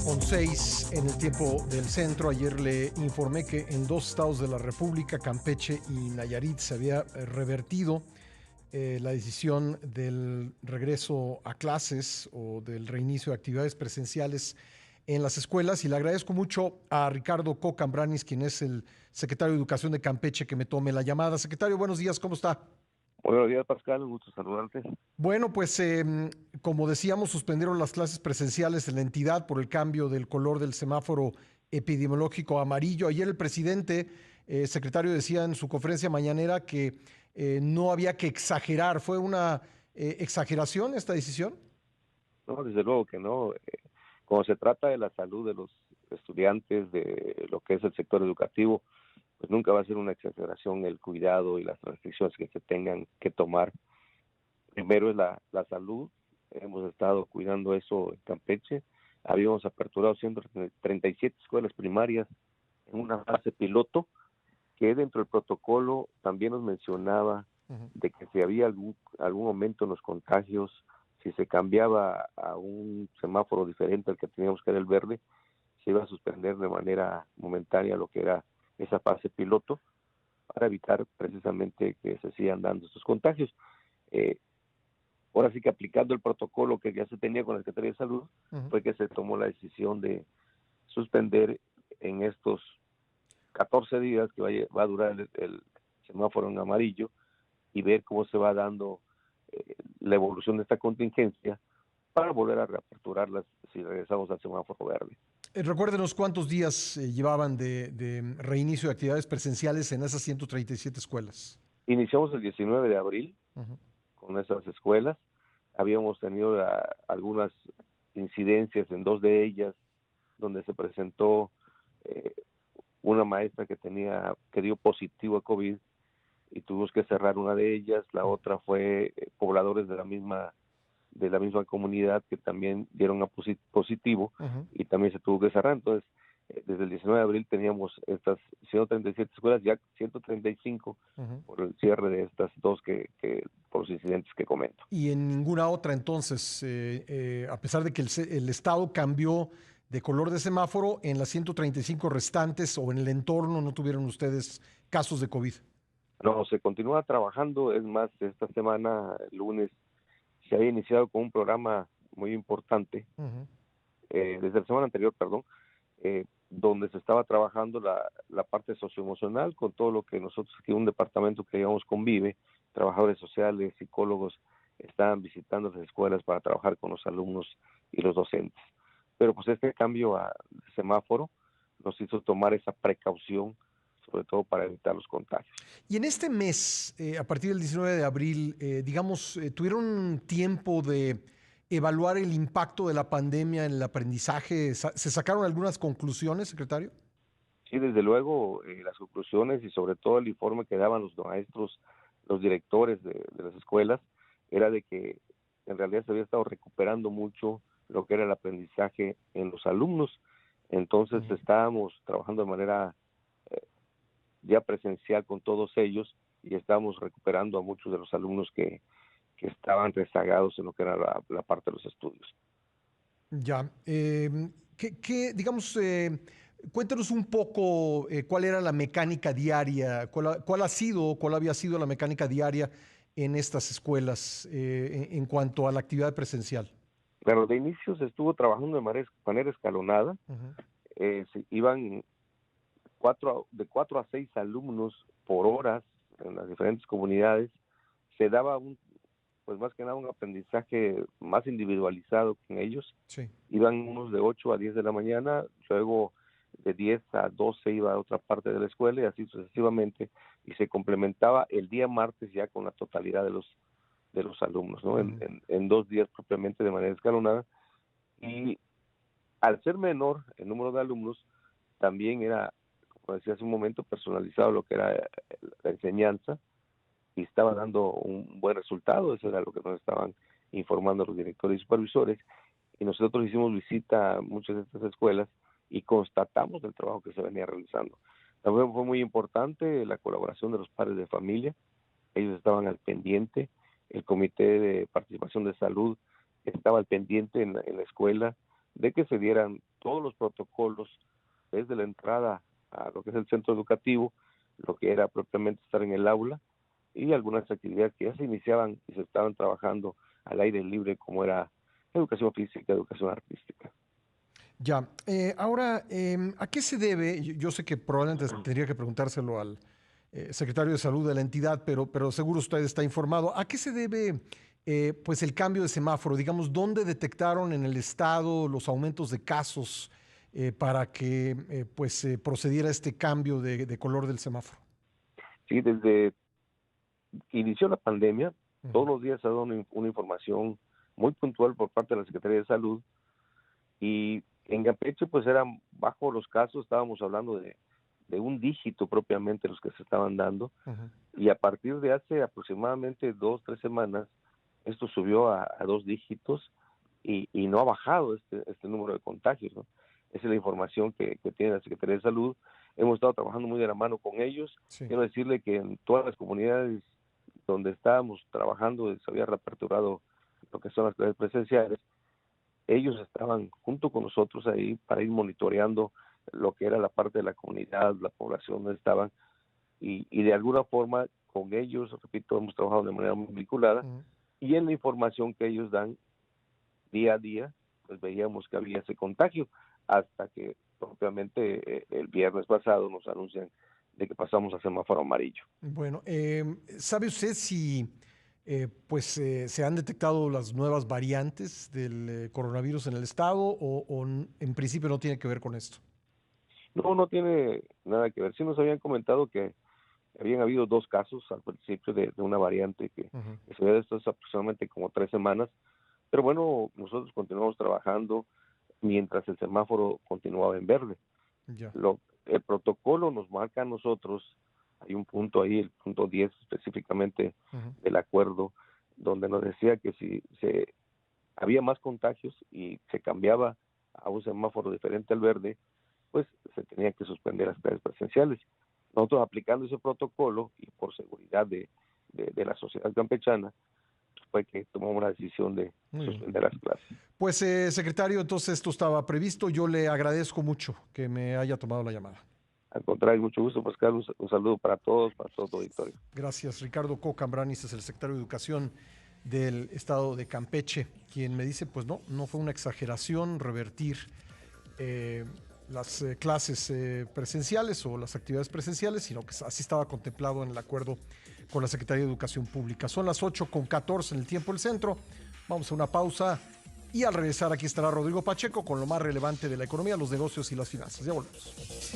6 en el tiempo del centro. Ayer le informé que en dos estados de la República, Campeche y Nayarit, se había revertido la decisión del regreso a clases o del reinicio de actividades presenciales en las escuelas. Y le agradezco mucho a Ricardo Cocambranis, quien es el secretario de Educación de Campeche, que me tome la llamada. Secretario, buenos días, ¿cómo está? Muy buenos días, Pascal, un gusto saludarte. Bueno, pues como decíamos, suspendieron las clases presenciales en la entidad por el cambio del color del semáforo epidemiológico a amarillo. Ayer el presidente, secretario, decía en su conferencia mañanera que no había que exagerar. ¿Fue una exageración esta decisión? No, desde luego que no. Cuando se trata de la salud de los estudiantes, de lo que es el sector educativo, pues nunca va a ser una exageración el cuidado y las restricciones que se tengan que tomar. Primero es la salud. Hemos estado cuidando eso en Campeche. Habíamos aperturado 137 escuelas primarias en una fase piloto que dentro del protocolo también nos mencionaba Ujú. de que si había algún aumento en los contagios, si se cambiaba a un semáforo diferente al que teníamos, que era el verde, se iba a suspender de manera momentánea lo que era esa fase piloto para evitar precisamente que se sigan dando estos contagios. Eh, Ahora sí que aplicando el protocolo que ya se tenía con la Secretaría de Salud, Ujú. fue que se tomó la decisión de suspender en estos 14 días que va a durar el semáforo en amarillo y ver cómo se va dando la evolución de esta contingencia para volver a reaperturarlas si regresamos al semáforo verde. Recuérdenos cuántos días llevaban de reinicio de actividades presenciales en esas 137 escuelas. Iniciamos el 19 de abril Ujú. con esas escuelas. Habíamos tenido algunas incidencias en dos de ellas donde se presentó eh, una maestra que dio positivo a COVID y tuvimos que cerrar una de ellas. La otra fue pobladores de la misma comunidad que también dieron a positivo Ujú. y también se tuvo que cerrar. Entonces, desde el 19 de abril teníamos estas 137 escuelas, ya 135 Ujú. por el cierre de estas dos por los incidentes que comento. Y en ninguna otra, entonces, a pesar de que el estado cambió de color de semáforo, en las 135 restantes o en el entorno no tuvieron ustedes casos de COVID. No, se continúa trabajando. Es más, esta semana, el lunes, se había iniciado con un programa muy importante, Ujú. desde la semana anterior, perdón, donde se estaba trabajando la parte socioemocional con todo lo que nosotros, aquí un departamento que digamos convive, trabajadores sociales, psicólogos, estaban visitando las escuelas para trabajar con los alumnos y los docentes. Pero pues este cambio a semáforo nos hizo tomar esa precaución, sobre todo para evitar los contagios. Y en este mes, a partir del 19 de abril, digamos, ¿tuvieron tiempo de evaluar el impacto de la pandemia en el aprendizaje? ¿Se sacaron algunas conclusiones, secretario? Sí, desde luego, las conclusiones y sobre todo el informe que daban los maestros, los directores de las escuelas, era de que en realidad se había estado recuperando mucho lo que era el aprendizaje en los alumnos. Entonces Ujú. estábamos trabajando de manera eh, ya presencial con todos ellos y estábamos recuperando a muchos de los alumnos que estaban rezagados en lo que era la parte de los estudios. Ya. Digamos, cuéntanos un poco cuál era la mecánica diaria, cuál ha sido, cuál había sido la mecánica diaria en estas escuelas en cuanto a la actividad presencial. Pero de inicio se estuvo trabajando de manera escalonada. Ujú. Se iban de 4 a 6 alumnos por horas en las diferentes comunidades. Se daba pues más que nada un aprendizaje más individualizado con ellos. Sí. Iban unos de 8 a 10 de la mañana, luego de 10 a 12 iba a otra parte de la escuela y así sucesivamente, y se complementaba el día martes ya con la totalidad de los alumnos, ¿no? Ujú. En 2 días propiamente de manera escalonada, y al ser menor el número de alumnos, también era, como decía hace un momento, personalizado lo que era la enseñanza y estaba dando un buen resultado. Eso era lo que nos estaban informando los directores y supervisores, y nosotros hicimos visita a muchas de estas escuelas y constatamos el trabajo que se venía realizando. También fue muy importante la colaboración de los padres de familia. Ellos estaban al pendiente, el comité de participación de salud estaba al pendiente en la escuela de que se dieran todos los protocolos desde la entrada a lo que es el centro educativo, lo que era propiamente estar en el aula, y algunas actividades que ya se iniciaban y se estaban trabajando al aire libre, como era educación física, educación artística. Ya, ahora, ¿a qué se debe? Yo sé que probablemente tendría que preguntárselo al secretario de Salud de la entidad, pero seguro usted está informado. ¿A qué se debe pues el cambio de semáforo? Digamos, ¿dónde detectaron en el estado los aumentos de casos para que pues procediera este cambio de color del semáforo? Sí, desde que inició la pandemia, Ujú, todos los días se ha dado una información muy puntual por parte de la Secretaría de Salud, y en Campeche pues eran bajo los casos, estábamos hablando de un dígito propiamente los que se estaban dando, ujú. y a partir de hace aproximadamente 2, 3 semanas, esto subió a 2 dígitos, y no ha bajado este número de contagios, ¿no? Esa es la información que tiene la Secretaría de Salud. Hemos estado trabajando muy de la mano con ellos. Sí. Quiero decirle que en todas las comunidades donde estábamos trabajando se había reaperturado lo que son las clases presenciales. Ellos estaban junto con nosotros ahí para ir monitoreando lo que era la parte de la comunidad, la población donde estaban, y de alguna forma con ellos, repito, hemos trabajado de manera muy vinculada, Ujú. y en la información que ellos dan día a día, pues veíamos que había ese contagio, hasta que propiamente el viernes pasado nos anuncian de que pasamos a semáforo amarillo. Bueno, ¿sabe usted si pues se han detectado las nuevas variantes del coronavirus en el estado en principio no tiene que ver con esto? No, no tiene nada que ver. Sí nos habían comentado que habían habido 2 casos al principio de una variante Ujú. que se ve esto es aproximadamente como 3 semanas, pero bueno, nosotros continuamos trabajando mientras el semáforo continuaba en verde. Ya. El protocolo nos marca a nosotros, hay un punto ahí, el punto 10 específicamente Ujú. del acuerdo, donde nos decía que si había más contagios y se cambiaba a un semáforo diferente al verde, pues se tenía que suspender las clases presenciales. Nosotros aplicando ese protocolo y por seguridad de la sociedad campechana, fue que tomamos la decisión de Muy bien. suspender las clases. Pues secretario, entonces esto estaba previsto. Yo le agradezco mucho que me haya tomado la llamada. Al contrario, mucho gusto, Pascal, un saludo para todos, para todo tu auditorio. Gracias. Ricardo Cocambranis es el secretario de Educación del estado de Campeche, quien me dice, pues no fue una exageración revertir eh, las clases presenciales o las actividades presenciales, sino que así estaba contemplado en el acuerdo con la Secretaría de Educación Pública. Son las 8:14 en el tiempo del centro. Vamos a una pausa y al regresar aquí estará Rodrigo Pacheco con lo más relevante de la economía, los negocios y las finanzas. Ya volvemos.